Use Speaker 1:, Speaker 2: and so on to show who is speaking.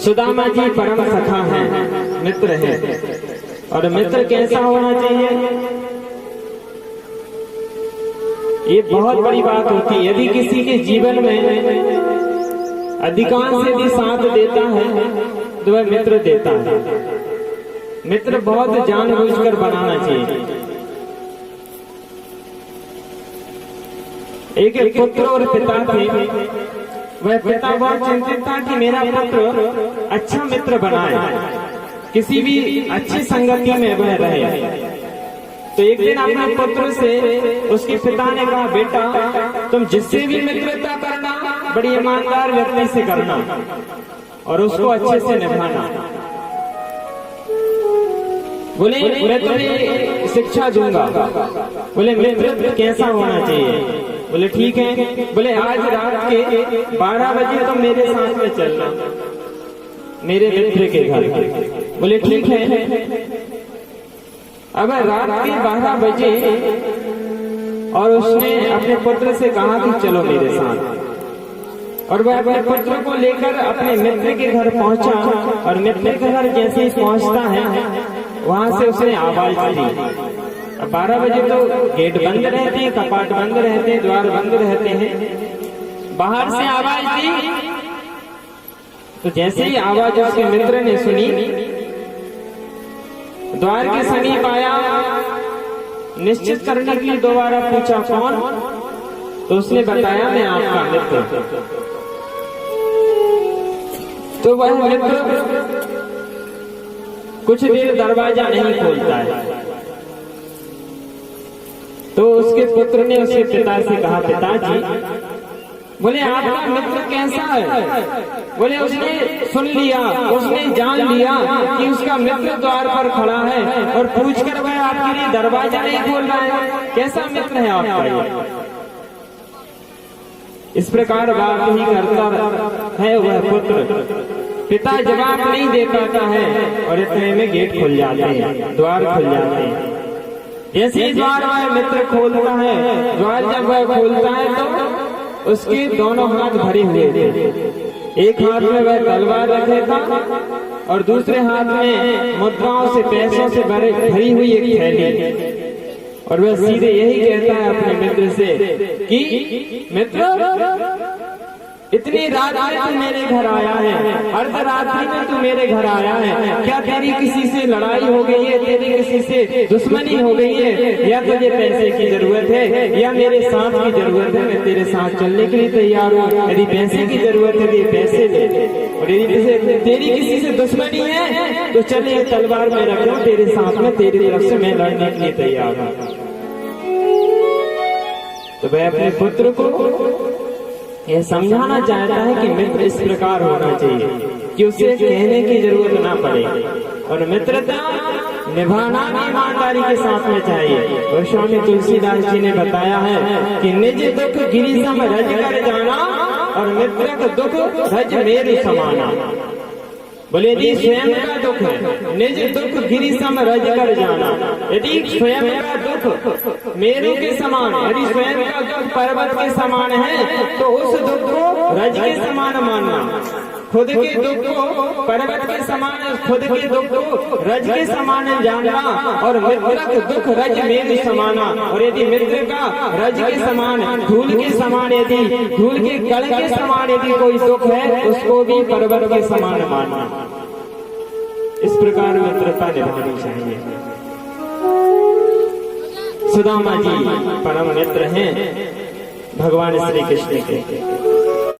Speaker 1: सुदामा जी परम सखा हैं, मित्र हैं। और मित्र कैसा होना चाहिए, ये बहुत बड़ी बात होती है। यदि किसी के जीवन में अधिकांश यदि साथ देता है तो वह मित्र देता है। मित्र बहुत जानबूझकर बनाना चाहिए। एक पुत्र और पिता थे। वह पिता बहुत चिंतित था कि मेरा पुत्र अच्छा मित्र बनाए, किसी भी अच्छी संगति में वह रहे। तो एक दिन अपने पुत्र से उसके पिता ने कहा, बेटा तुम जिससे भी मित्रता करना बड़ी ईमानदार व्यक्ति से करना और उसको अच्छे से निभाना। बोले मैं तुम्हें शिक्षा दूंगा। बोले मित्र कैसा होना चाहिए। बोले ठीक है। बोले आज रात के 12 बजे तुम मेरे साथ में चलना, मेरे मित्र के घर। बोले ठीक है। अब रात के 12 बजे और उसने अपने पुत्र से कहा कि चलो मेरे साथ। और वह अपने पुत्र को लेकर अपने मित्र के घर पहुंचा। और मित्र के घर जैसे ही पहुंचता है वहां से उसने आवाज दी। अब 12 बजे तो गेट बंद रहते हैं, कपाट बंद रहते हैं, द्वार बंद रहते हैं। बाहर से आवाज दी तो जैसे ही आवाज उसके मित्र ने सुनी, द्वार के समीप आया, निश्चित करने के लिए दोबारा पूछा कौन। तो उसने बताया मैं आपका मित्र। तो वह मित्र कुछ देर दरवाजा नहीं खोलता है। तो उसके पुत्र ने उसके पिता से कहा, पिताजी बोले आपका मित्र कैसा है। बोले उसने सुन लिया, उसने जान लिया कि उसका मित्र द्वार पर खड़ा है और पूछकर वह आपके लिए दरवाजा नहीं खोल रहा है। कैसा मित्र है आपका ये। इस प्रकार बात ही करता है वह पुत्र। पिता जवाब नहीं दे पाता है और इतने में गेट खुल जाते हैं, द्वार खुल जाते हैं। जैसे ही द्वार वह मित्र खोलता है, द्वार जब वह खोलता है तो उसके दोनों हाथ भरे हुए थे। एक हाथ में वह तलवार रखे था और दूसरे हाथ में मुद्राओं से, पैसों से भरी हुई एक थैली। और वह सीधे यही कहता है अपने मित्र से कि मित्र इतनी रात में तू मेरे घर आया है, अर्धरात्रि में तू मेरे घर आया है। क्या तेरी किसी से लड़ाई हो गई है, तेरी किसी से दुश्मनी हो गई है, या तुझे पैसे की जरूरत है या मेरे साथ की जरूरत है। मैं तेरे साथ चलने के लिए तैयार हूँ। यदि पैसे की जरूरत है तो पैसे ले, और यदि तेरी किसी से दुश्मनी है तो चले तलवार में रख लो तेरे साथ में, तेरी तरफ से मैं लड़ने के लिए तैयार हूँ। तो वह अपने पुत्र को यह समझाना चाहता है कि मित्र इस प्रकार होना चाहिए कि उसे कहने की जरूरत ना पड़े। और मित्रता निभाना ईमानदारी के साथ में चाहिए। और स्वामी तुलसीदास जी ने बताया है कि निज दुख गिरि सम रज कर जाना और मित्र का दुख रज मेरु समाना। बोले यदि स्वयं का दुख है, निज दुख गिरि सम रज कर जाना। यदि स्वयं का दुख मेरु के समान, यदि स्वयं का दुख पर्वत के समान है तो उस दुख को रज के समान मानना। खुद के दुख को पर्वत के समान, खुद के दुख को रज के समान जानना। और मित्र का दुख रज मेरु समाना। और यदि मित्र का रज के समान, धूल के समान, यदि धूल के कण के समान यदि कोई दुख है उसको भी पर्वत के समान मानना। इस प्रकार मित्रता निभानी चाहिए। सुदामा जी परम मित्र हैं भगवान श्री कृष्ण के।